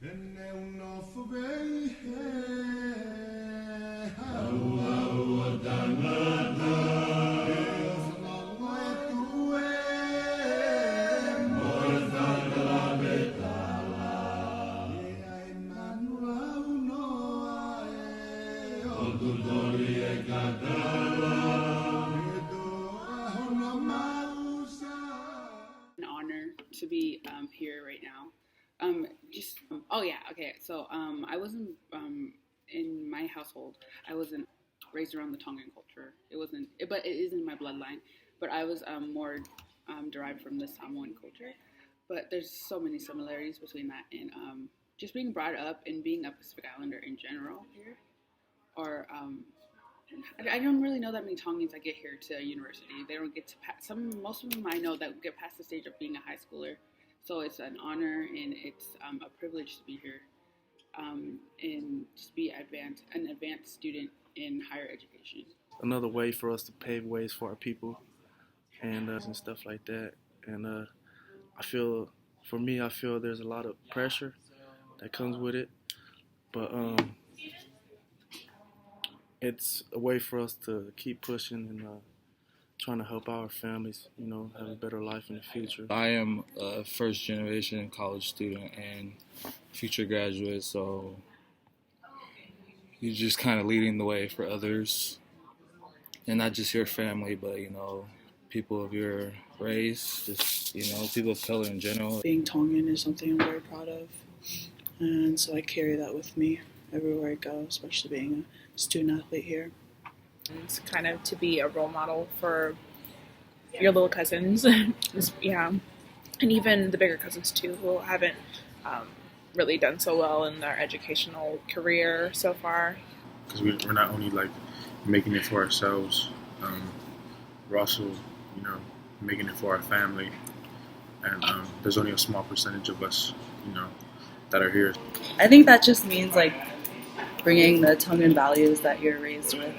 An honor to be here right now. So I wasn't in my household. I wasn't raised around the Tongan culture. But it is in my bloodline. But I was more derived from the Samoan culture. But there's so many similarities between that and just being brought up and being a Pacific Islander in general here, or I don't really know that many Tongans that get here to university. They don't get to most of them I know that get past the stage of being a high schooler. So it's an honor and it's a privilege to be here and just be an advanced student in higher education. Another way for us to pave ways for our people and stuff like that. And I feel there's a lot of pressure that comes with it, but it's a way for us to keep pushing and trying to help our families, have a better life in the future. I am a first generation college student and future graduate, so you're just kind of leading the way for others, and not just your family, but people of your race, just people of color in general. Being Tongan is something I'm very proud of, and so I carry that with me everywhere I go, especially being a student athlete here. It's kind of to be a role model for your little cousins, yeah, and even the bigger cousins too, who haven't really done so well in their educational career so far. Because we're not only making it for ourselves, we're also making it for our family, and there's only a small percentage of us that are here. I think that just means bringing the Tongan values that you're raised with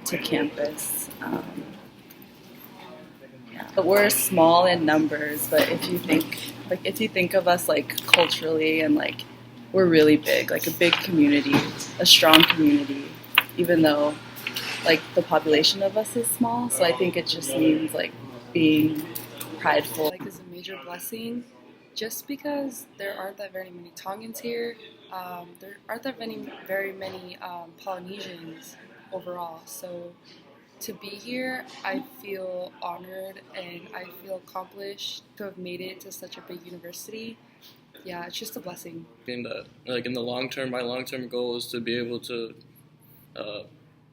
to campus. But we're small in numbers, but if you think of us culturally and we're really big, a big community, a strong community, even though the population of us is small. So I think it just means being prideful. Is a major blessing, just because there aren't that very many Tongans here. There aren't that very many Polynesians overall. So to be here, I feel honored and I feel accomplished to have made it to such a big university. Yeah, it's just a blessing. In the long term, my long-term goal is to be able to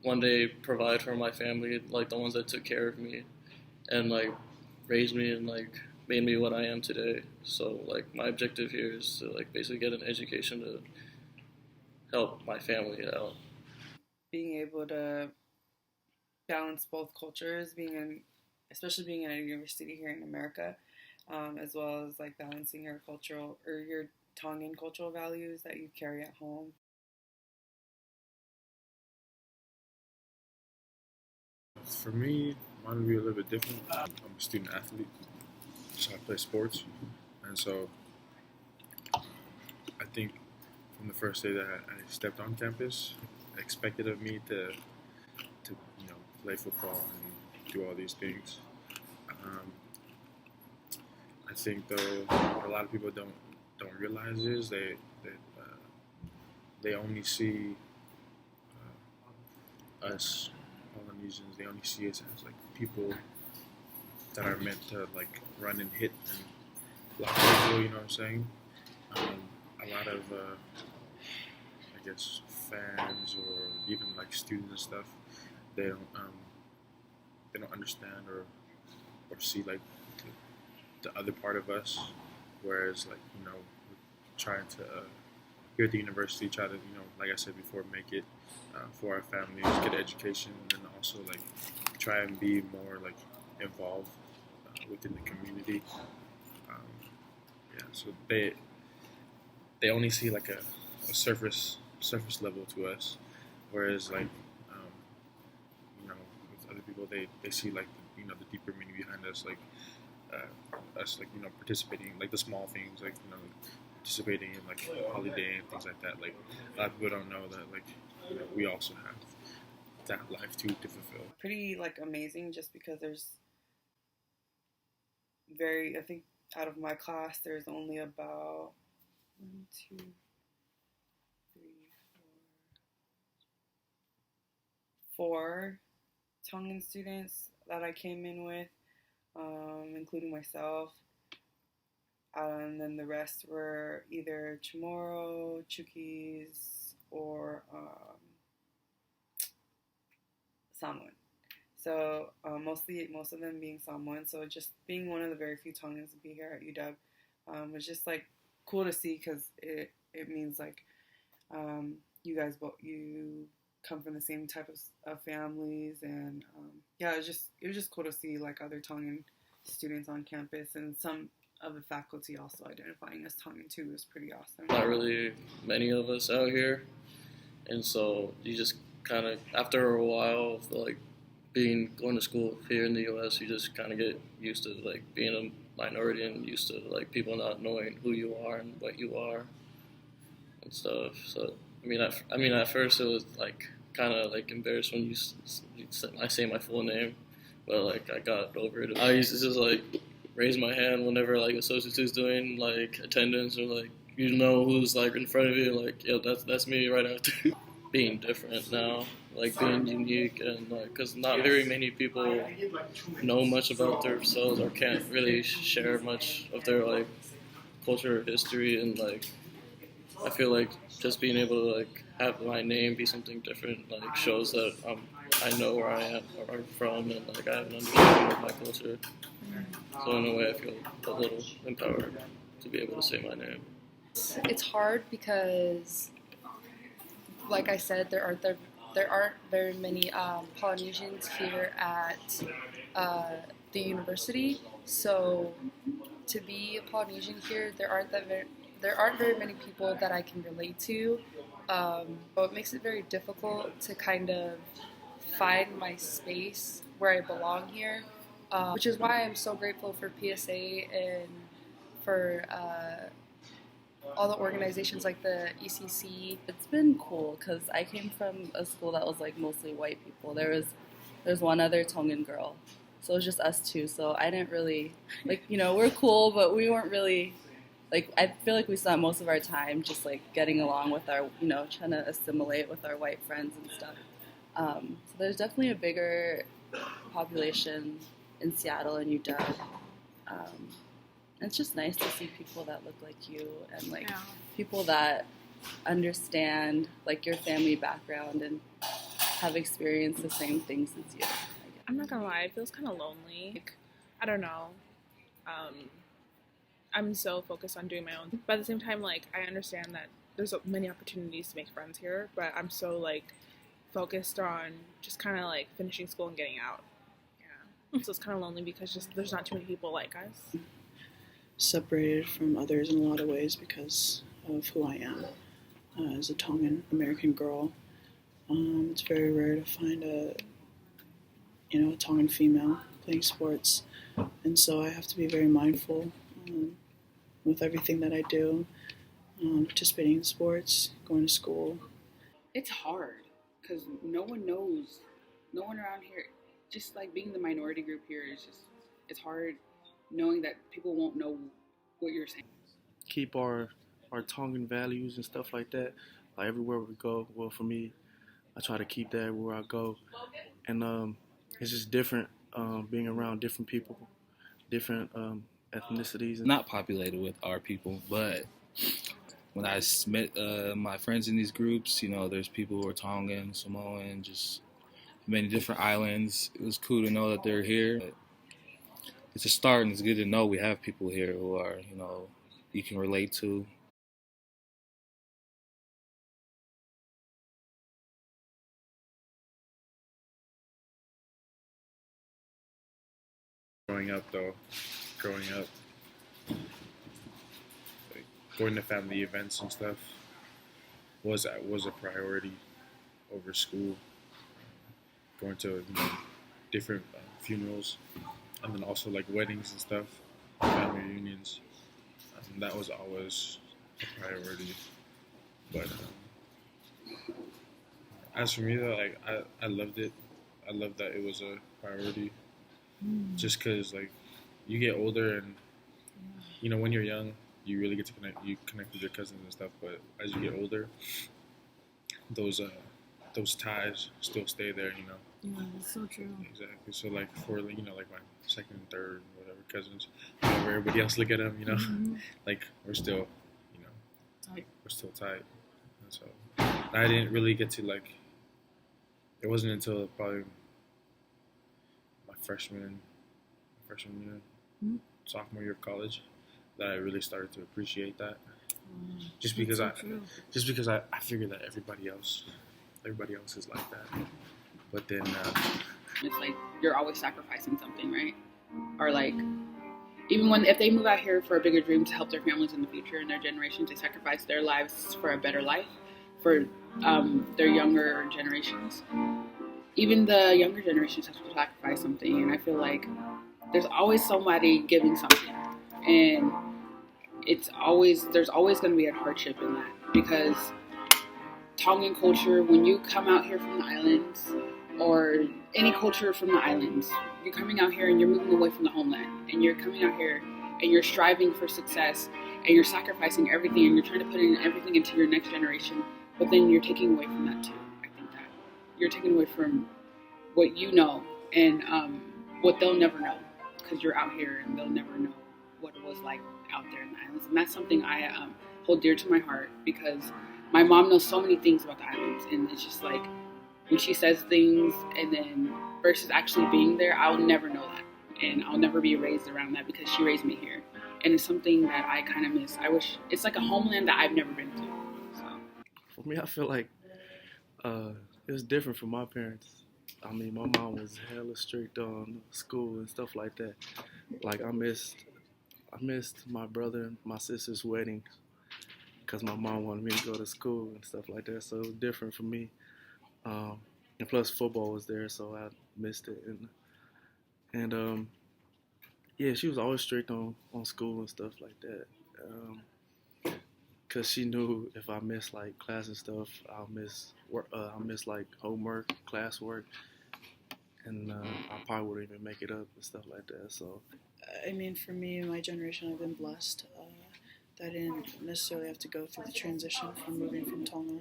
one day provide for my family, the ones that took care of me and raised me and made me what I am today. So my objective here is to basically get an education to help my family out. Being able to balance both cultures, especially being in a university here in America, as well as balancing your cultural or your Tongan cultural values that you carry at home. For me, mine would be a little bit different. I'm a student athlete, so I play sports, and so I think from the first day that I stepped on campus, expected of me to play football and do all these things. I think though what a lot of people don't realize is they only see us Polynesians. They only see us as people that are meant to run and hit and block people. You know what I'm saying? A lot of I guess fans or even students and stuff, they don't understand or see the other part of us, whereas we're trying to here at the university try to like I said before, make it for our families, get an education, and then also try and be more involved within the community. So they only see a surface level to us, whereas with other people they see the deeper meaning behind us, us participating the small things participating in like holiday and things like that. Like a lot of people don't know that like we also have that life too to fulfill. Pretty like amazing, just because there's I think out of my class there's only about 1, 2, 3, 4 Tongan students that I came in with, including myself. And then the rest were either Chamorro, Chukis, or Samoan. So most of them being Samoan. So just being one of the very few Tongans to be here at UW was just like cool to see, because it means like you come from the same type of families, and yeah, it was just cool to see like other Tongan students on campus, and some of the faculty also identifying as Tongan too was pretty awesome. Not really many of us out here, and so you just kind of, after a while of like going to school here in the U.S., you just kind of get used to like being a minority and used to like people not knowing who you are and what you are and stuff. So I mean, at first it was like kind of like embarrassed when I say my full name, but like I got over it. I used to just like raise my hand whenever like a substitute's doing like attendance, or like who's like in front of you, like yeah, that's me right after. Being different now, like being unique, and like because not very many people know much about themselves or can't really share much of their like culture or history, and like I feel like just being able to like have my name be something different like shows that I know where I am, where I'm from, and like I have an understanding of my culture. So in a way, I feel a little empowered to be able to say my name. It's hard because, like I said, there aren't very many Polynesians here at the university. So to be a Polynesian here, there aren't very many people that I can relate to. So it makes it very difficult to kind of find my space where I belong here, which is why I'm so grateful for PSA and for all the organizations like the ECC. It's been cool because I came from a school that was like mostly white people. There's one other Tongan girl, so it was just us two. So I didn't really like, we're cool, but we weren't really like, I feel like we spent most of our time just like getting along with our, trying to assimilate with our white friends and stuff. So there's definitely a bigger population in Seattle and UW. It's just nice to see people that look like you, and like people that understand like your family background and have experienced the same things as you. I'm not gonna lie, it feels kind of lonely. Like, I don't know. I'm so focused on doing my own, but at the same time, like, I understand that there's many opportunities to make friends here, but I'm so like focused on just kind of like finishing school and getting out. Yeah, so it's kind of lonely because just there's not too many people like us. Separated from others in a lot of ways because of who I am as a Tongan American girl. It's very rare to find a Tongan female playing sports, and so I have to be very mindful with everything that I do, participating in sports, going to school. It's hard because no one around here. Just like being the minority group here it's hard. Knowing that people won't know what you're saying. Keep our Tongan values and stuff like that. Like everywhere we go. Well, for me, I try to keep that everywhere I go. And it's just different being around different people, different ethnicities. Not populated with our people, but when I met my friends in these groups, there's people who are Tongan, Samoan, just many different islands. It was cool to know that they're here. It's a start, and it's good to know we have people here who are, you can relate to. Growing up, like, going to family events and stuff was a priority over school. Going to different funerals. And then also like weddings and stuff, family reunions. That was always a priority. But as for me though, like I loved it. I loved that it was a priority. Just because like you get older and you know when you're young you really get to connect with your cousins and stuff. But as you get older, those ties still stay there. You know. Yeah, that's so true. Exactly. So like for like my second, third, whatever cousins, however everybody else look at them, like we're still, tight. We're still tight. And so I didn't really get to like. It wasn't until probably my freshman year, sophomore year of college, that I really started to appreciate that. Just because I figured that everybody else is like that. But then it's like you're always sacrificing something, right? Or like even if they move out here for a bigger dream to help their families in the future and their generations, they sacrifice their lives for a better life for their younger generations. Even the younger generations have to sacrifice something, and I feel like there's always somebody giving something, and there's always going to be a hardship in that, because Tongan culture, when you come out here from the islands, or any culture from the islands, you're coming out here and you're moving away from the homeland, and you're coming out here and you're striving for success, and you're sacrificing everything, and you're trying to put in everything into your next generation, but then you're taking away from that too. I think that you're taking away from what you know and what they'll never know, because you're out here and they'll never know what it was like out there in the islands. And that's something I hold dear to my heart, because my mom knows so many things about the islands, and it's just like when she says things and then versus actually being there, I'll never know that, and I'll never be raised around that because she raised me here, and it's something that I kind of miss. I wish it's like a homeland that I've never been to. So for me, I feel like it was different from my parents. I mean, my mom was hella strict on school and stuff like that. Like I missed my brother and my sister's weddings because my mom wanted me to go to school and stuff like that. So it was different for me. And plus football was there, so I missed it. And yeah, she was always strict on school and stuff like that. Cause she knew if I missed like class and stuff, I'll miss work. I'll miss like homework, classwork, and I probably wouldn't even make it up and stuff like that. So, I mean, for me, my generation, I've been blessed that I didn't necessarily have to go through the transition from moving from Tonga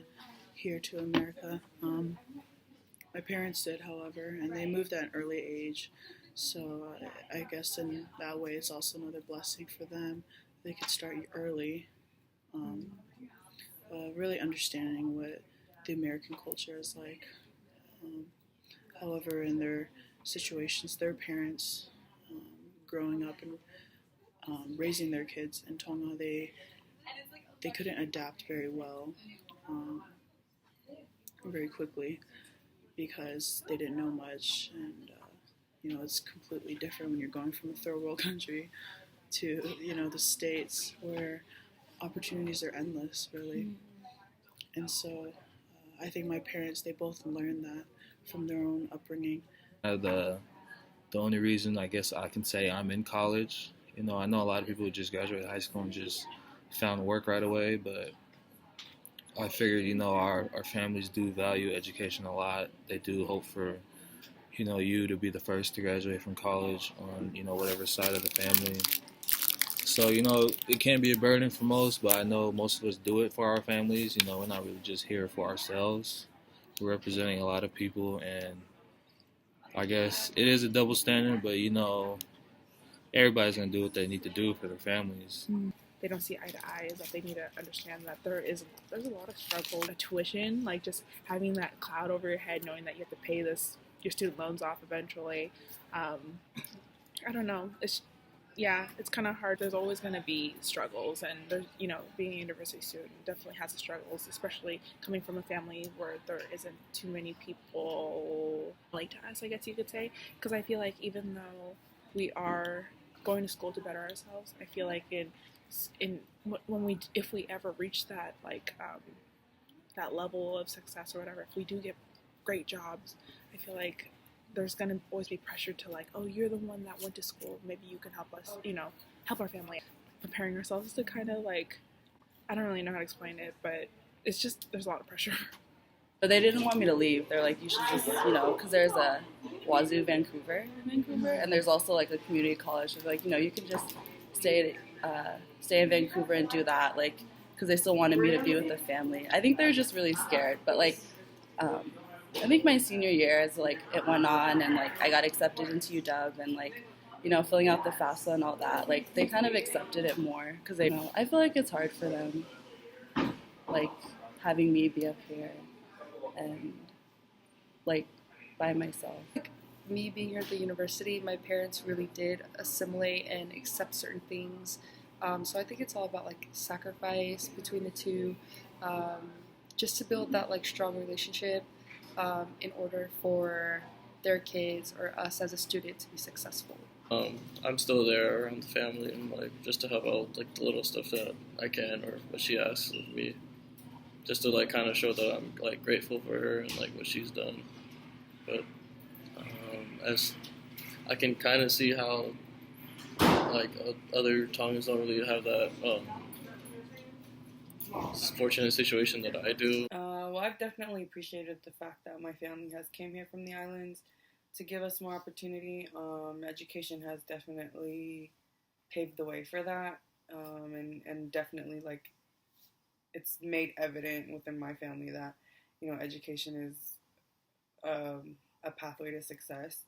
here to America. My parents did, however, and they moved at an early age. So I guess in that way, it's also another blessing for them. They could start early. Really understanding what the American culture is like. However, in their situations, their parents growing up and raising their kids in Tonga, they couldn't adapt very well, very quickly, because they didn't know much, and it's completely different when you're going from a third world country to the States, where opportunities are endless, really. And so I think my parents, they both learned that from their own upbringing. The only reason I guess I can say I'm in college, I know a lot of people who just graduated high school and just found work right away, but I figured, our families do value education a lot. They do hope for, you to be the first to graduate from college on, whatever side of the family. So, it can be a burden for most, but I know most of us do it for our families. We're not really just here for ourselves. We're representing a lot of people, and I guess it is a double standard, but, everybody's going to do what they need to do for their families. They don't see eye to eye, is that they need to understand that there's a lot of struggle. A tuition, like just having that cloud over your head, knowing that you have to pay your student loans off eventually. I don't know. It's kind of hard. There's always going to be struggles, and there's, being a university student definitely has the struggles, especially coming from a family where there isn't too many people like to us, I guess you could say. Because I feel like even though we are going to school to better ourselves, I feel like if we ever reach that that level of success or whatever, if we do get great jobs, I feel like there's going to always be pressure to you're the one that went to school, maybe you can help us, help our family. Preparing ourselves to kind of I don't really know how to explain it, but it's just there's a lot of pressure. But they didn't want me to leave. They're like, you should just, because there's a Wazoo Vancouver in Vancouver, and there's also like a community college. They're like, you can just stay in Vancouver and do that, like, because they still wanted me to be with the family. I think they're just really scared. But like, I think my senior year, as like it went on, and like I got accepted into UW, and like, filling out the FAFSA and all that, like they kind of accepted it more because they know. I feel like it's hard for them, like having me be up here and like by myself. Me being here at the university, my parents really did assimilate and accept certain things. So I think it's all about like sacrifice between the two, just to build that like strong relationship in order for their kids or us as a student to be successful. I'm still there around the family and like just to help out like the little stuff that I can or what she asks of me, just to like kind of show that I'm like grateful for her and like what she's done. But as I can kind of see how like other Tongans don't really have that fortunate situation that I do. Well, I've definitely appreciated the fact that my family has came here from the islands to give us more opportunity. Education has definitely paved the way for that, and definitely like it's made evident within my family that education is a pathway to success.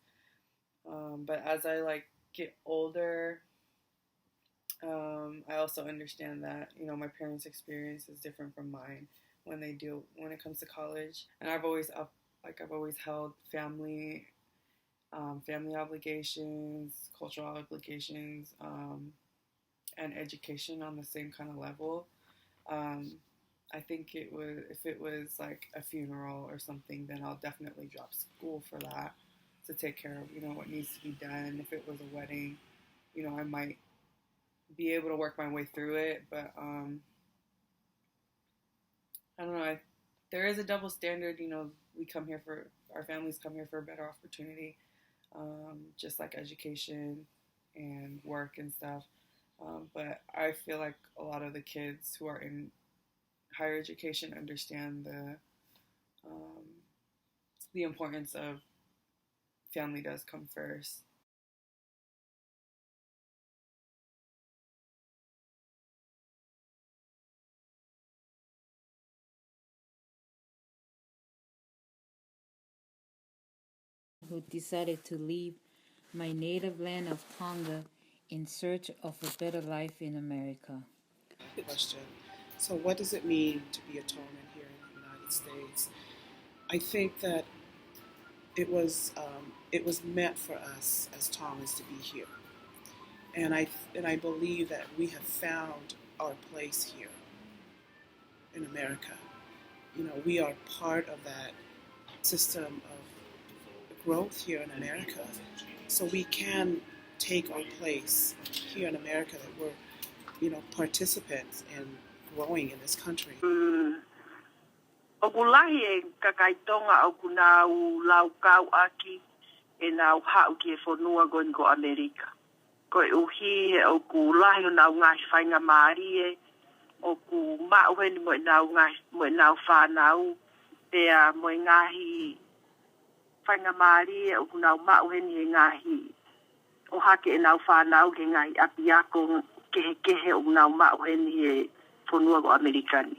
But as I like get older, I also understand that my parents' experience is different from mine when it comes to college, and I've always held family obligations, cultural obligations, and education on the same kind of level. I think if it was like a funeral or something, then I'll definitely drop school for that to take care of what needs to be done. If it was a wedding, I might be able to work my way through it, but I don't know. There is a double standard. Our families come here for a better opportunity, just like education and work and stuff. But I feel like a lot of the kids who are in higher education understand the importance of family does come first. Who decided to leave my native land of Tonga in search of a better life in America. Question. So what does it mean to be a Tongan here in the United States? I think that it was meant for us as Tongans to be here. And I believe that we have found our place here in America. We are part of that system of growth here in America. So we can take our place here in America, that we're, participants in growing in this country. O kulahi e kakaitonga o kunau lau kau aki e nau hau ki e whanua goin ko Amerika. Ko e uhi e o kulahi o nau ngahi whainga maari e o ku mauheni mo e nau whanau pea mo e ngahi whainga maari e o ku nau mauheni e ngahi o hake e nau whanau ke ngahi api ako kehe o nau mauheni e whanua ko Amerikani.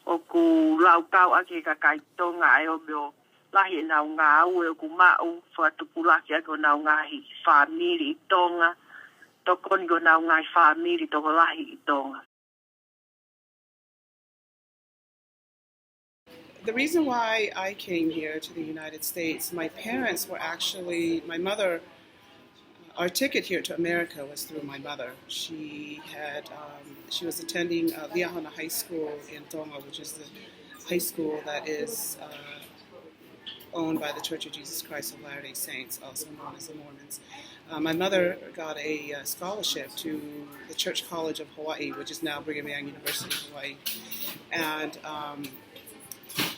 O ku lau kau ake ka kaitonga ai o meo lahi e nau ngā au e o ku mau whatukulaki ake o nau ngahi whamiri I Tonga, tokoni ko nau ngahi whamiri toko lahi I Tonga. The reason why I came here to the United States, my mother, our ticket here to America was through my mother. She was attending Liahona High School in Tonga, which is the high school that is owned by the Church of Jesus Christ of Latter-day Saints, also known as the Mormons. My mother got a scholarship to the Church College of Hawaii, which is now Brigham Young University of Hawaii. And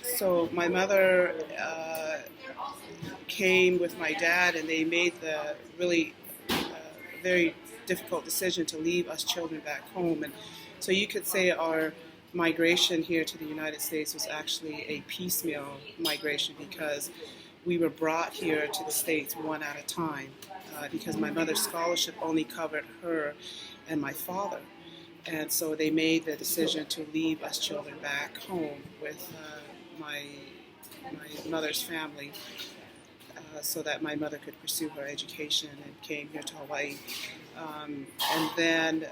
so my mother came with my dad, and they made the really very difficult decision to leave us children back home. And So you could say our migration here to the United States was actually a piecemeal migration because we were brought here to the States one at a time because my mother's scholarship only covered her and my father. And so they made the decision to leave us children back home with my mother's family so that my mother could pursue her education and came here to Hawaii. And then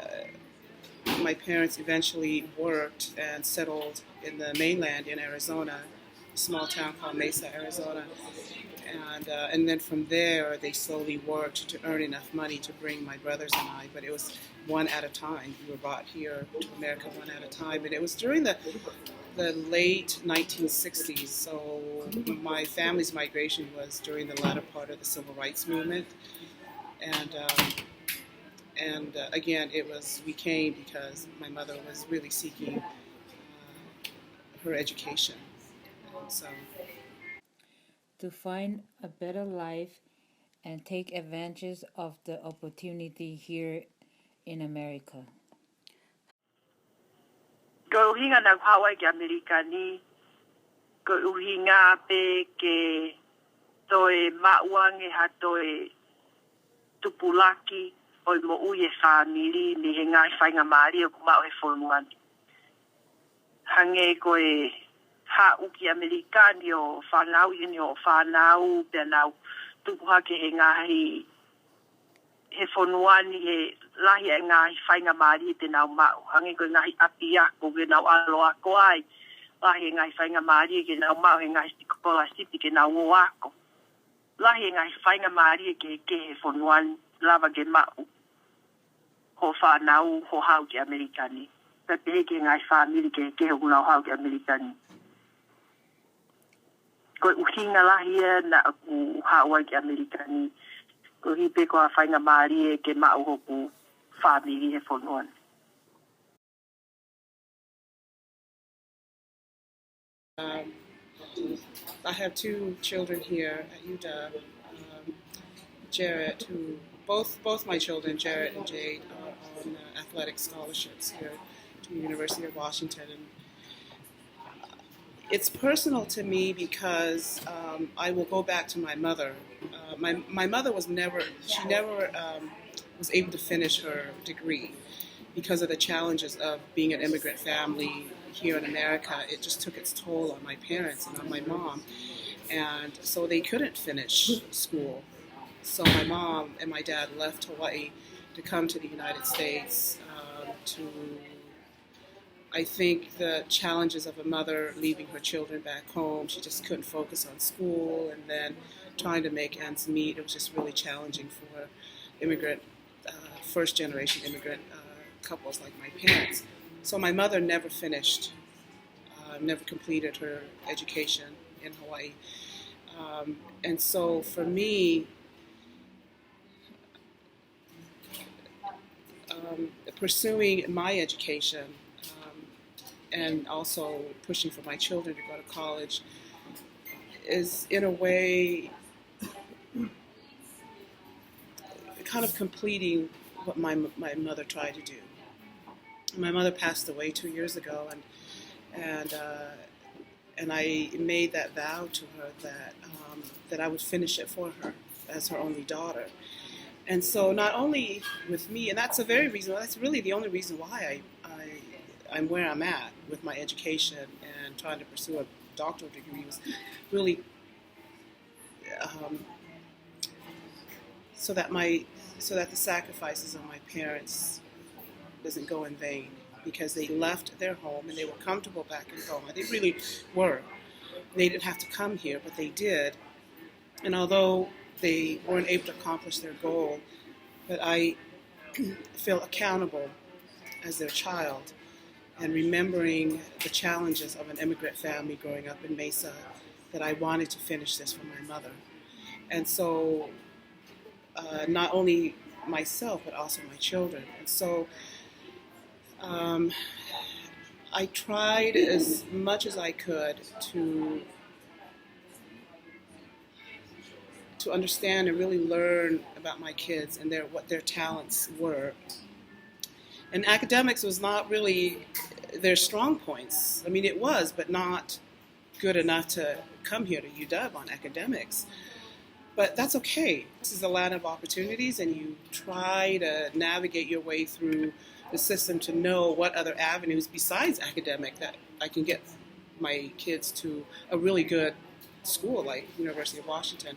my parents eventually worked and settled in the mainland in Arizona, a small town called Mesa, Arizona. And then from there, they slowly worked to earn enough money to bring my brothers and I, but it was one at a time. We were brought here to America one at a time, and it was during the late 1960s, so my family's migration was during the latter part of the Civil Rights Movement, and again, we came because my mother was really seeking her education, and so. To find a better life and take advantage of the opportunity here in America. Ko uhinga na Hawaii ke Amerikani, ko uhinga pe ke toe mauange ha toe tupulaki o mo uye family ni he ngai whainga maari o kumau he whonungani. Hange ko e ha uki Amerikani o whanau ini o whanau Belau tupuha ke he ngahi he whonuani he lahi e ngahi whainga maari e te nau mau. Hange ko ngahi api ako ke nau alo ako ai. Lahi e ngahi whainga maari e ke nau mau he ngahi stikola sipi ke nau ngō ako. Lahi e ngahi whainga maari e ke he whonuani lava ke mau. Ho whanau ho hau ke Amerikani. Pepe he ke ngahi whamiri ke ho kunau hau ke Amerikani. Ko uhinga lahi e na aku Hawaii ke Amerikani. Ko hipe ko a whainga maari e ke mau hoku whamiri he whonuan. I have two children here at UW. Jarrett, who both my children, Jarrett and Jade, are on athletic scholarships here to the University of Washington. And it's personal to me because I will go back to my mother. My mother was never was able to finish her degree because of the challenges of being an immigrant family here in America. It just took its toll on my parents and on my mom. And so they couldn't finish school. So my mom and my dad left Hawaii to come to the United States I think the challenges of a mother leaving her children back home, she just couldn't focus on school, and then trying to make ends meet. It was just really challenging for immigrant, first-generation immigrant couples like my parents. So my mother never finished, never completed her education in Hawaii. And so for me, pursuing my education and also pushing for my children to go to college is, in a way, kind of completing what my mother tried to do. My mother passed away 2 years ago, and I made that vow to her that I would finish it for her as her only daughter. And so not only with me, and that's really the only reason why I'm where I'm at with my education and trying to pursue a doctoral degree, was really so that the sacrifices of my parents doesn't go in vain, because they left their home and they were comfortable back in Tonga. They really were. They didn't have to come here, but they did. And although they weren't able to accomplish their goal, but I feel accountable as their child, and remembering the challenges of an immigrant family growing up in Mesa, that I wanted to finish this for my mother. And so not only myself, but also my children. And so I tried as much as I could to understand and really learn about my kids and what their talents were, And academics was not really their strong points. I mean, it was, but not good enough to come here to UW on academics. But that's okay. This is a land of opportunities, and you try to navigate your way through the system to know what other avenues besides academic that I can get my kids to a really good school like University of Washington.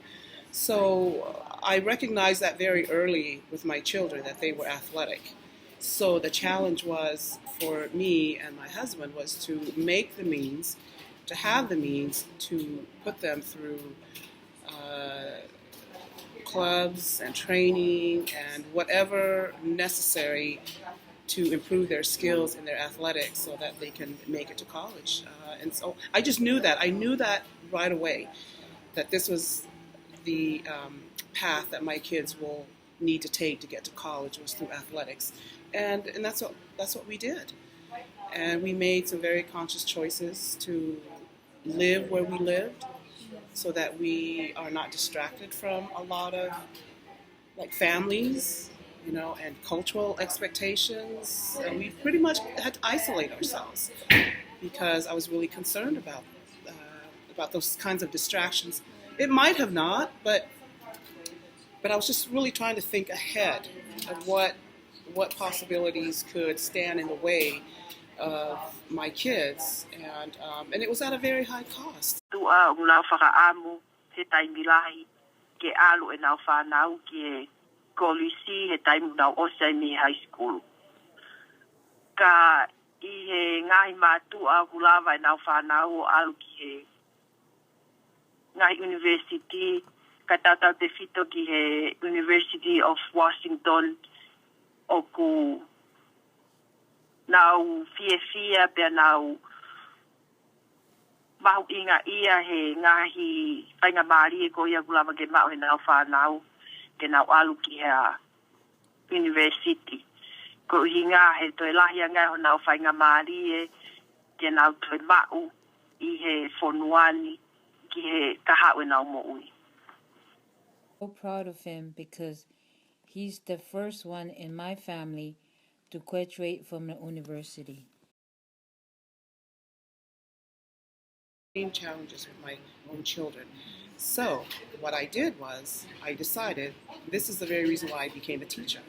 So I recognized that very early with my children that they were athletic. So the challenge was for me and my husband was to make the means, to have the means to put them through clubs and training and whatever necessary to improve their skills in their athletics so that they can make it to college. And so I just knew that. I knew that right away, that this was the path that my kids will need to take to get to college was through athletics. And that's what we did. And we made some very conscious choices to live where we lived so that we are not distracted from a lot of like families, you know, and cultural expectations. And we pretty much had to isolate ourselves because I was really concerned about those kinds of distractions. It might have not, but I was just really trying to think ahead of what possibilities could stand in the way of my kids, and it was at a very high cost. Ke alu e nau whanau ki kolisi he taimu nau Oceania High School. Ka I he ngahi mātua hulawa e nau whanau o alu ki he ngahi university, ka tatau te whito ki he University of Washington o ku nau fia pe nau mahu inga ia he ngahi whainga maari e ko ia kulawa ke mau he nau whanau ke nau alu ki hea university. Ko hinga he toi lahia ngai ho nau whainga maari e ke nau toi mau I he whonuani ki he kahau e nau mo'ui. So proud of him because he's the first one in my family to graduate from the university. Challenges with my own children. So what I did was I decided this is the very reason why I became a teacher.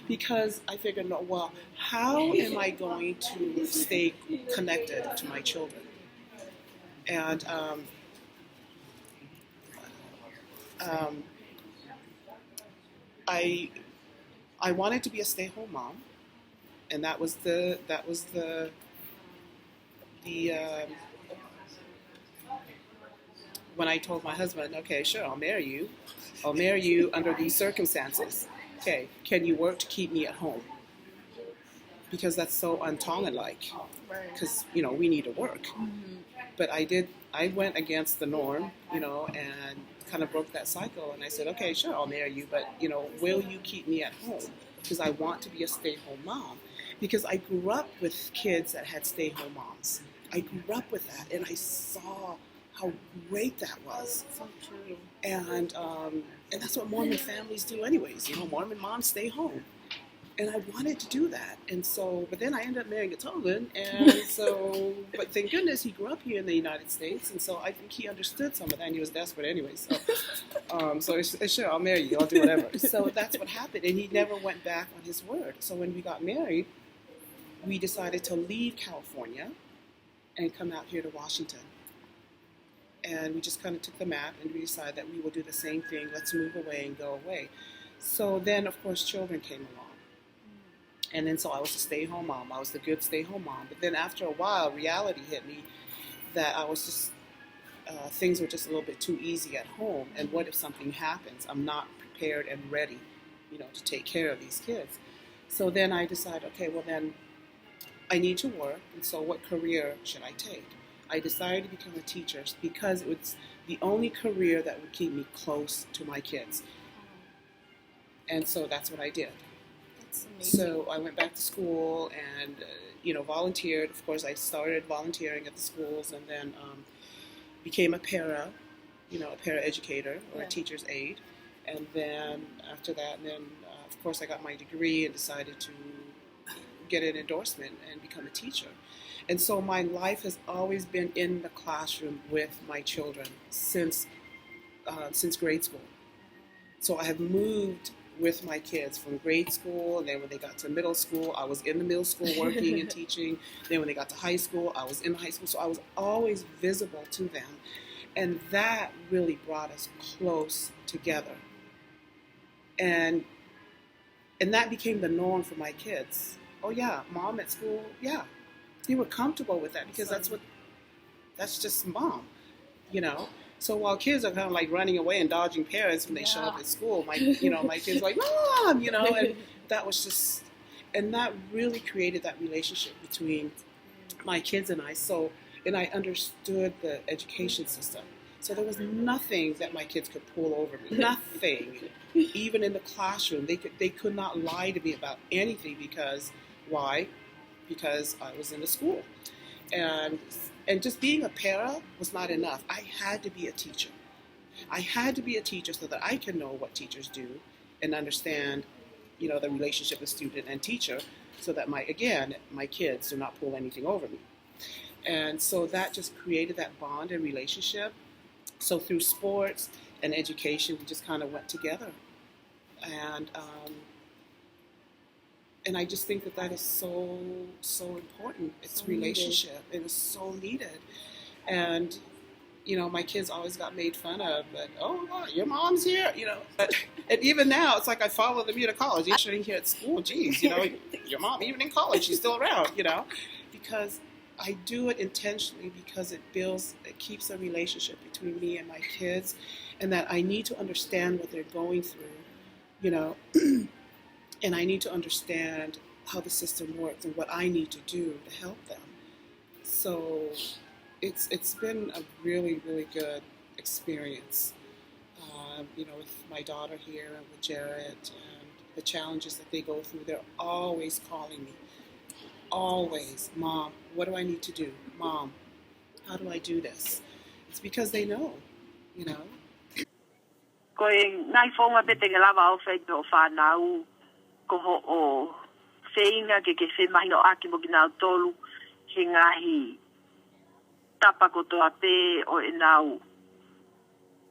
Because I figured, no, well, how am I going to stay connected to my children? And I wanted to be a stay-at-home mom, and that was the when I told my husband, okay, sure, I'll marry you under these circumstances. Okay, can you work to keep me at home? Because that's so un-Tongan-like. Because, you know, we need to work. Mm-hmm. But I went against the norm, you know, and kind of broke that cycle. And I said, okay, sure, I'll marry you, but, you know, will you keep me at home? Because I want to be a stay-at-home mom. Because I grew up with kids that had stay-at-home moms. I grew up with that, and I saw how great that was. So true. And that's what Mormon families do anyways. You know, Mormon moms stay home. And I wanted to do that. And so, but then I ended up marrying a Tongan. And so, but thank goodness he grew up here in the United States. And so I think he understood some of that. And he was desperate anyway. So, sure, I'll marry you. I'll do whatever. So that's what happened. And he never went back on his word. So when we got married, we decided to leave California and come out here to Washington. And we just kind of took the map and we decided that we will do the same thing. Let's move away and go away. So then, of course, children came along. And then so I was a stay-at-home mom. I was the good stay-at-home mom. But then after a while, reality hit me that I was just, things were just a little bit too easy at home. And what if something happens? I'm not prepared and ready, you know, to take care of these kids. So then I decided, okay, well then I need to work. And so what career should I take? I decided to become a teacher because it was the only career that would keep me close to my kids. And so that's what I did. That's amazing. So I went back to school and, you know, volunteered. Of course, I started volunteering at the schools and then became a para-educator or a teacher's aide. And then after that, of course, I got my degree and decided to get an endorsement and become a teacher. And so my life has always been in the classroom with my children since grade school. So I have moved with my kids from grade school, and then when they got to middle school, I was in the middle school working and teaching. Then when they got to high school, I was in high school. So I was always visible to them. And that really brought us close together. And that became the norm for my kids. Oh yeah, mom at school, yeah. They were comfortable with that because that's just mom, you know. So while kids are kind of like running away and dodging parents when they show up at school, my kids are like, Mom, you know, and that was just, and that really created that relationship between my kids and I. So, and I understood the education system. So there was nothing that my kids could pull over me. Nothing. Even in the classroom, they could not lie to me about anything because, why? Because I was in the school. And just being a para was not enough. I had to be a teacher. I had to be a teacher so that I can know what teachers do and understand, you know, the relationship of student and teacher so that my kids do not pull anything over me. And so that just created that bond and relationship. So through sports and education, we just kind of went together. And I just think that is so important. It's relationship. It was so needed. And, you know, my kids always got made fun of, but, oh, wow, your mom's here, you know. And even now, it's like I follow them here to college. You're sitting here at school, geez, you know, your mom, even in college, she's still around, you know. Because I do it intentionally because it keeps a relationship between me and my kids, and that I need to understand what they're going through, you know. And I need to understand how the system works and what I need to do to help them. So it's been a really, really good experience, you know, with my daughter here and with Jared and the challenges that they go through. They're always calling me. Always, Mom, what do I need to do? Mom, how do I do this? It's because they know, you know. Koe nai fonga pete ke lava o fei o whanau ko o wheinga ke whemahi o aki mo ki nau tolu he ngahi tapa ko toa pe o e nau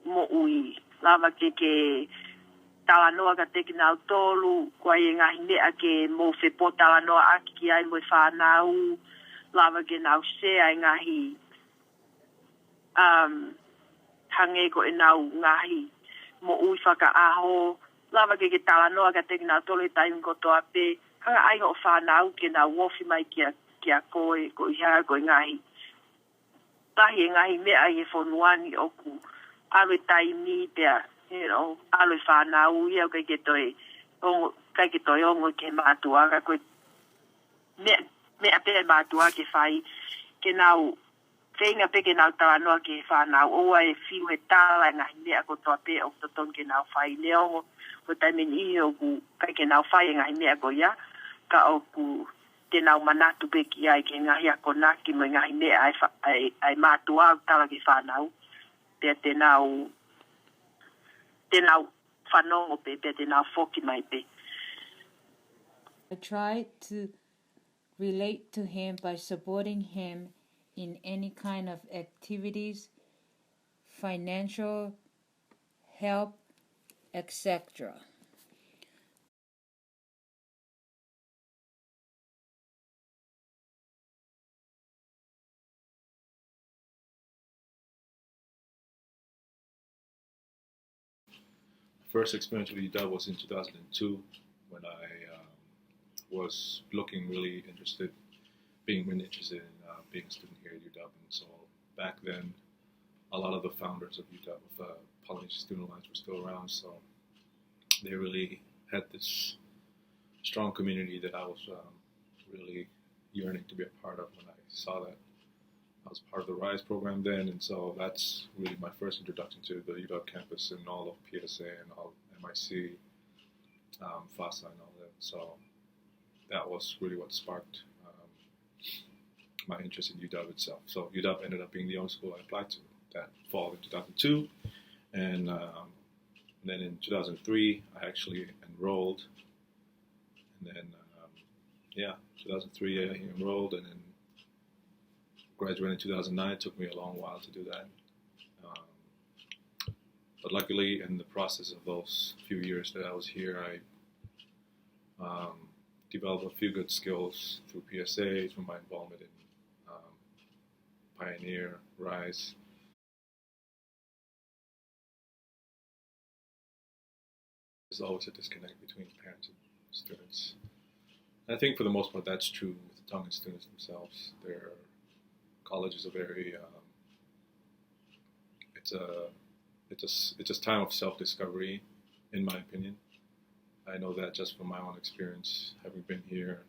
mo ui. Lava ke tawanoa ka te ki nau tolu kua e ngahi mea ke mo whepo tawanoa aki ki ai mo e whanau. Lava ke nau sea e ngahi hange ko e nau ngahi mo ui whaka aho. Lava ke tawanoa ka te ki nau tolu e taimi ko toa pe. Hanga ai ho whanau ke nau wofi mai kia koe ko iha ko e ngahi. Tahi e ngahi mea i e whonuani oku alo e taimi pia, you know, alo e whanau ia kai ke toi ongo ke mātuaka koe mea pe mātua ke whai ke nau whenga pe ke nau tawanoa ke whanau oa e whiu he tāla ngahi mea ko toa pe o toton ke nau whai neongo ko taimini i oku kai ke nau whai ngahi mea ko ia ka oku te nau manatu pe ki ai ke ngahi ako naki mo ngahi mea ai mātua tāla ke whanau pe te nau whanongo pe te nau whoki mai pe. I tried to relate to him by supporting him in any kind of activities, financial help, etc. First experience with UW was in 2002 when I was really interested in being a student here at UW. And so back then, a lot of the founders of UW, Polynesian Student Alliance, were still around. So they really had this strong community that I was really yearning to be a part of when I saw that. I was part of the RISE program then, and so that's really my first introduction to the UW campus and all of PSA and all MIC, FASA and all that. So that was really what sparked my interest in UW itself. So UW ended up being the only school I applied to that fall in 2002. And then in 2003, I actually enrolled. And then yeah, 2003 I enrolled, and then graduated in 2009. It took me a long while to do that. But luckily, in the process of those few years that I was here, I developed a few good skills through PSA, through my involvement in Pioneer, RISE. There's always a disconnect between parents and students. And I think for the most part that's true with the Tongan students themselves. Their college is a very, it's a time of self-discovery, in my opinion. I know that just from my own experience, having been here.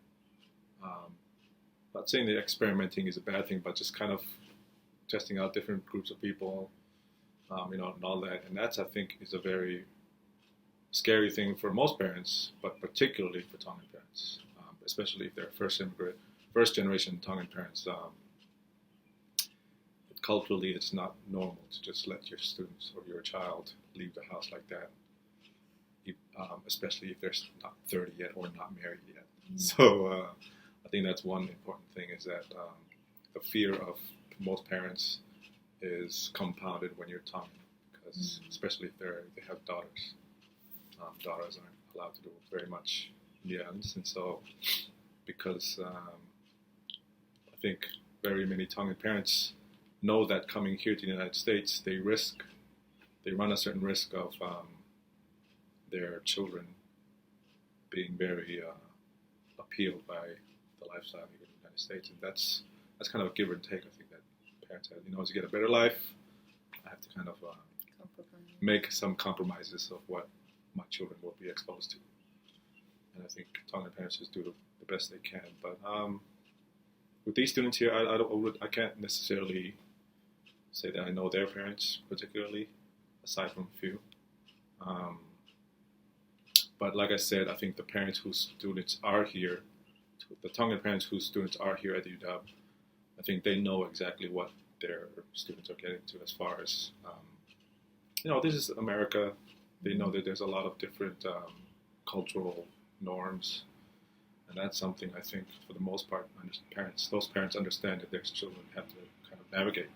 Not saying that experimenting is a bad thing, but just kind of testing out different groups of people, and all that. And that's, I think, is a very scary thing for most parents, but particularly for Tongan parents, especially if they're first generation Tongan parents. Culturally, it's not normal to just let your students or your child leave the house like that, especially if they're not 30 yet or not married yet. So I think that's one important thing, is that the fear of most parents is compounded when you're Tongan, because especially if they have daughters. Daughters aren't allowed to do very much in the islands, and so because I think very many Tongan parents know that coming here to the United States, they run a certain risk of their children being very appealed by the lifestyle here in the United States, and that's kind of a give and take. I think that parents have, to get a better life, I have to kind of make some compromises of what my children will be exposed to, and I think Tongan parents just do the best they can. But with these students here, I can't necessarily say that I know their parents particularly, aside from a few. But like I said, I think the parents whose students are here, the Tongan parents whose students are here at the UW, I think they know exactly what their students are getting to as far as, this is America. They know that there's a lot of different cultural norms, and that's something I think for the most part those parents understand that their children have to kind of navigate.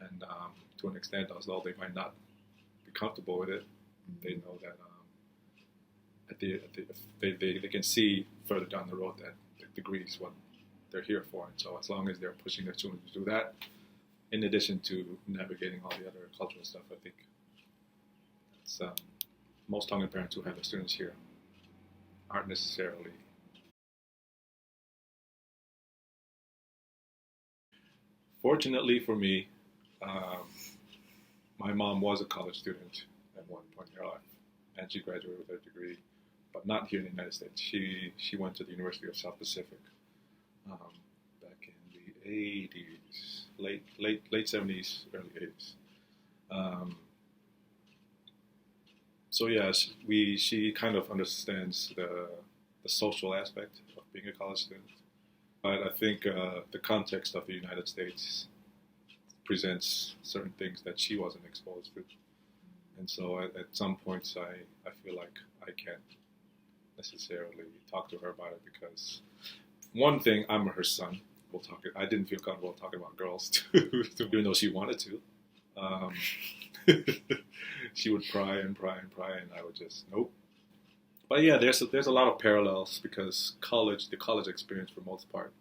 And to an extent, although they might not be comfortable with it, they know that they can see further down the road that the degree is what they're here for. And so as long as they're pushing their children to do that, in addition to navigating all the other cultural stuff, I think it's, most Tongan parents who have their students here aren't necessarily. Fortunately for me, my mom was a college student at one point in her life, and she graduated with her degree, but not here in the United States. She went to the University of South Pacific back in the 80s, late 70s, early 80s. So yeah, she kind of understands the social aspect of being a college student. But I think the context of the United States presents certain things that she wasn't exposed to. And so at some points I feel like I can't necessarily talk to her about it, because one thing, I'm her son. I didn't feel comfortable talking about girls too, even though she wanted to. She would pry, and I would just, nope. But yeah, there's a lot of parallels, because the college experience for most part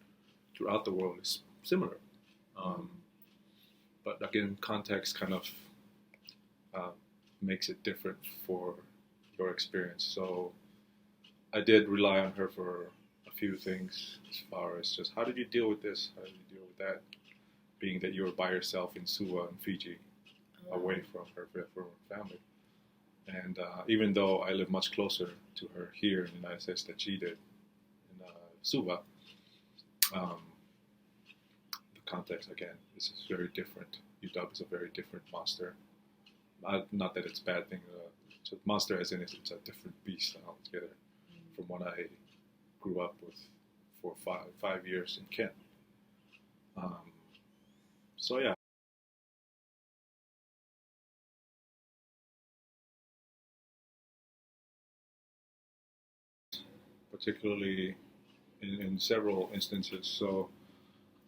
throughout the world is similar. But again, context kind of makes it different for your experience. So I did rely on her for a few things, as far as just how did you deal with this? How did you deal with that? Being that you were by yourself in Suva in Fiji, away from her family. And even though I live much closer to her here in the United States than she did in Suva, the context, again, is very different. UW is a very different monster. Not that it's a bad thing. Monster as in it's a different beast altogether from what I grew up with for 5 years in Kent. So yeah. Particularly in several instances. So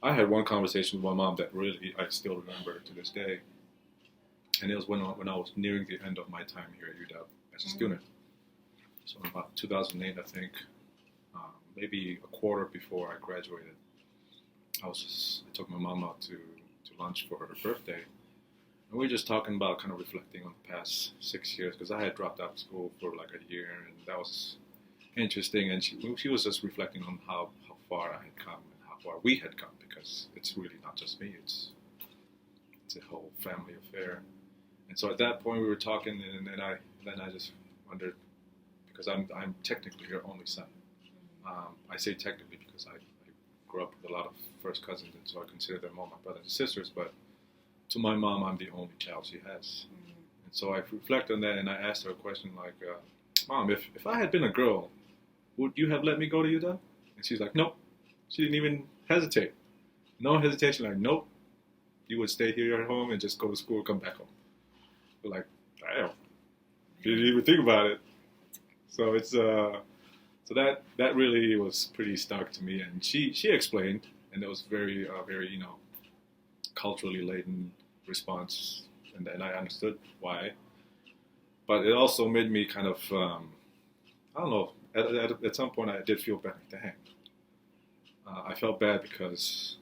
I had one conversation with my mom that really I still remember to this day, and it was when I was nearing the end of my time here at UW as a student. So about 2008, I think, maybe a quarter before I graduated, I took my mom out to lunch for her birthday, and we were just talking about kind of reflecting on the past 6 years, because I had dropped out of school for like a year, and that was interesting. And she was just reflecting on how far I had come and how far we had come, because it's really not just me; it's a whole family affair. And so at that point we were talking, and then I just wondered, because I'm technically her only son. I say technically because I grew up with a lot of first cousins, and so I consider them all my brothers and sisters. But to my mom, I'm the only child she has. And so I reflect on that, and I asked her a question like, Mom, if I had been a girl, would you have let me go to UW? And she's like, nope. She didn't even hesitate. No hesitation, like, nope. You would stay here at home and just go to school and come back home. We're like, damn. Didn't even think about it. So it's so that really was pretty stark to me, and she explained, and it was very very culturally laden response, and I understood why. But it also made me kind of I don't know. At some point, I did feel bad. Dang, I felt bad because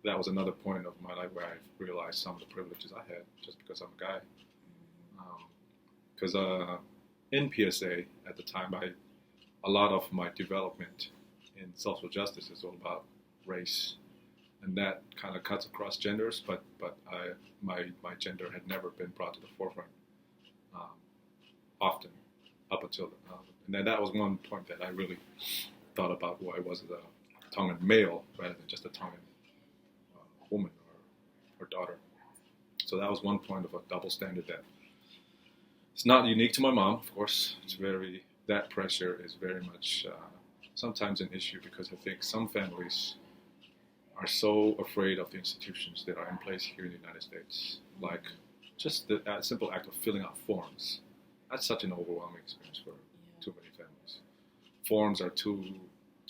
that was another point of my life where I realized some of the privileges I had just because I'm a guy. Because in PSA at the time, a lot of my development in social justice is all about race, and that kind of cuts across genders. But my gender had never been brought to the forefront often up until and then that was one point that I really thought about who I was as a Tongan male rather than just a Tongan woman or daughter. So that was one point of a double standard that it's not unique to my mom, of course. That pressure is very much sometimes an issue, because I think some families are so afraid of the institutions that are in place here in the United States, like just the simple act of filling out forms. That's such an overwhelming experience for too many families. Forms are too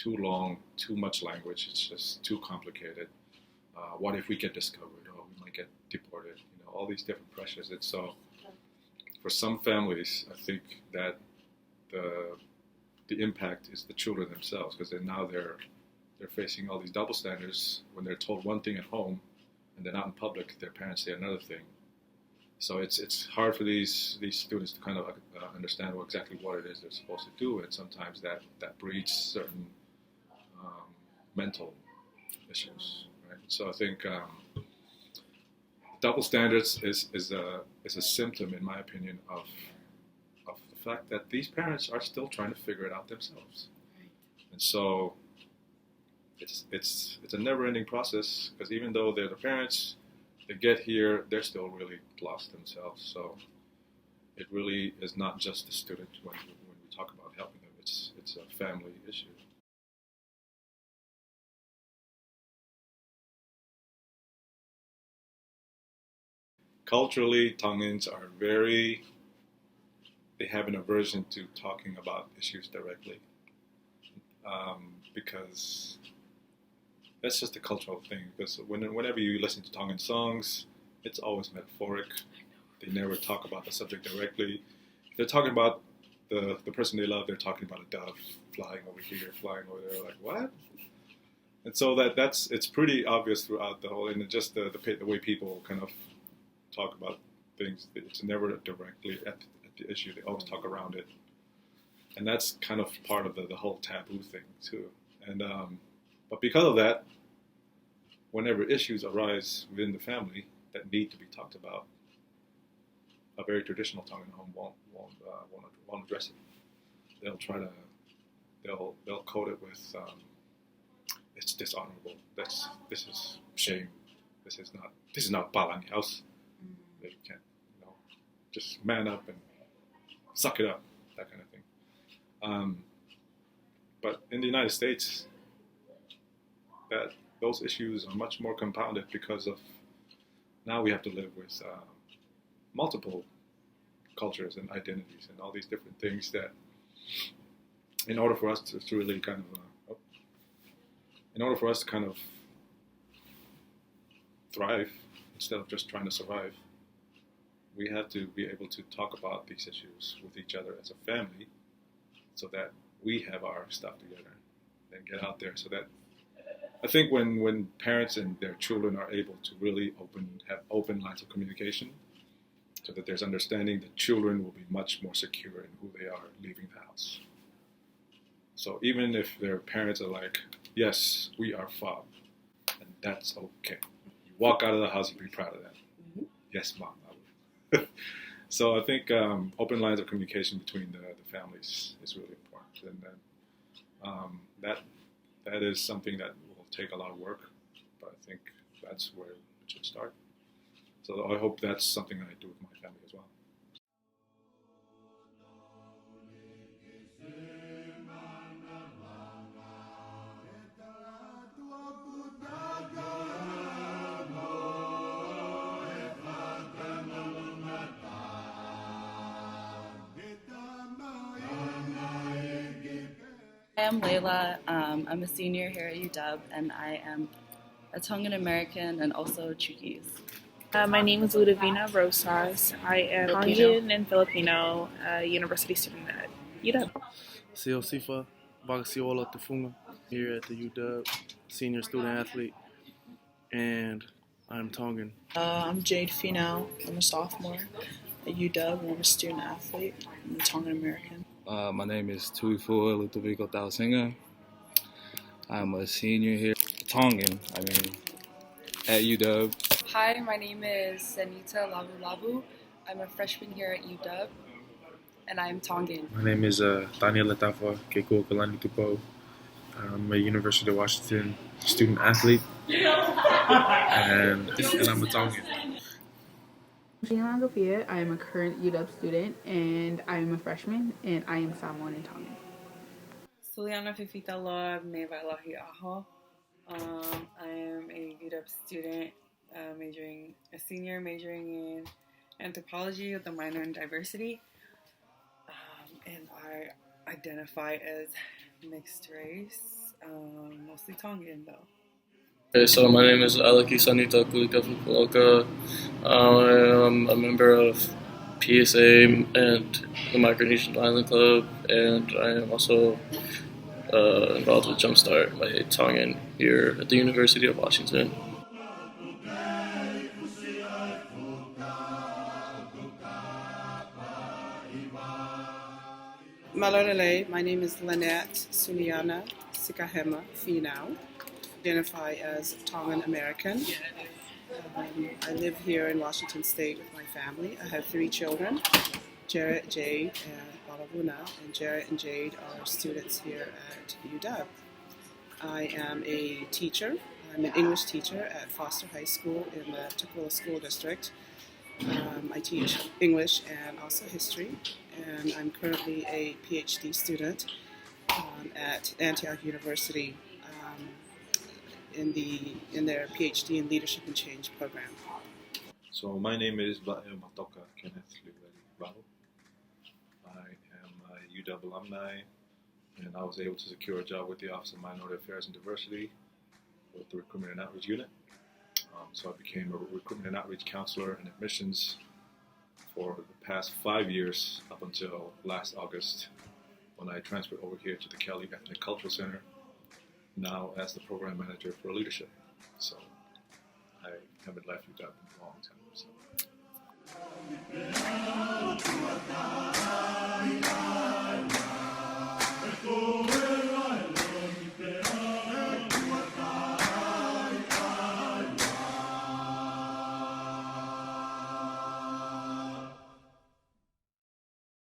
long, too much language. It's just too complicated. What if we get discovered? Oh, we might get deported. All these different pressures. And so, for some families, I think that the impact is the children themselves, because they're facing all these double standards when they're told one thing at home, and then out in public, their parents say another thing. So it's hard for these students to kind of understand exactly what it is they're supposed to do, and sometimes that breeds certain mental issues. Right? So I think double standards is a symptom, in my opinion, of the fact that these parents are still trying to figure it out themselves, and so it's a never-ending process, because even though they're the parents, they get here, they're still really lost themselves. So it really is not just the student when we talk about helping them. It's a family issue. Culturally, Tongans are they have an aversion to talking about issues directly, because that's just a cultural thing. Because whenever you listen to Tongan songs, it's always metaphoric. They never talk about the subject directly. If they're talking about the person they love, they're talking about a dove flying over here, flying over there. Like, what? And so it's pretty obvious throughout the whole, and just the way people kind of talk about things. It's never directly at the issue. They always talk around it, and that's kind of part of the whole taboo thing too. And but because of that, whenever issues arise within the family that need to be talked about, a very traditional Tongan home won't address it. They'll code it with it's dishonorable. This is shame. This is not Palani house. You can't just man up and suck it up, that kind of thing. But in the United States, those issues are much more compounded, because of now we have to live with multiple cultures and identities and all these different things that, in order for us to really kind of in order for us to kind of thrive instead of just trying to survive, we have to be able to talk about these issues with each other as a family so that we have our stuff together and get out there. So that I think when parents and their children are able to really have open lines of communication so that there's understanding, the children will be much more secure in who they are leaving the house. So even if their parents are like, yes, we are FOB, and that's okay. You walk out of the house, you be proud of that. Mm-hmm. Yes, Mom, I will. So I think open lines of communication between the families is really important. And that is something that will take a lot of work, but I think that's where it should start. So I hope that's something I do with my family as well. I am Layla. I'm a senior here at UW, and I am a Tongan American and also Chuukese. My name is Ludovina Rosas. I am Tongan and Filipino, university student at UW. Sio Sifa, Bagasiola Tufunga, here at the UW, senior student athlete, and I'm Tongan. I'm Jade Finau. I'm a sophomore at UW, and I'm a student athlete. I'm a Tongan American. My name is Tuifua Ludovico Tausinga. I'm a senior here, Tongan, at UW. Hi, my name is Senita Lavu Lavu. I'm a freshman here at UW, and I'm Tongan. My name is Daniel Latafa Keiko Kalani Tupo. I'm a University of Washington student athlete, and I'm a Tongan. I am a current UW student, and I am a freshman, and I am Samoan and Tongan. Suliana Fifita Loa Mevailahi Aho. I am a UW student, a senior majoring in anthropology with a minor in diversity, and I identify as mixed race, mostly Tongan though. Okay, so my name is Aleki Sanita Kulika Fukuoka. I am a member of PSA and the Micronesian Island Club, and I am also involved with Jumpstart, my Tongan here at the University of Washington. Malolele, my name is Lynette Suliana Sikahema Finau. Identify as Tongan American. I live here in Washington State with my family. I have 3 children, Jarrett, Jade, and Balavuna, and Jarrett and Jade are students here at UW. I am a teacher. I'm an English teacher at Foster High School in the Tukwila School District. I teach English and also history, and I'm currently a PhD student at Antioch University in their PhD in Leadership and Change program. So my name is Blaeo Matoka Kenneth Liweli Balo. I am a UW alumni, and I was able to secure a job with the Office of Minority Affairs and Diversity with the Recruitment and Outreach Unit. So I became a Recruitment and Outreach Counselor and Admissions for the past 5 years up until last August when I transferred over here to the Kelly Ethnic Cultural Center, now as the Program Manager for Leadership. So I haven't left UW in a long time. So.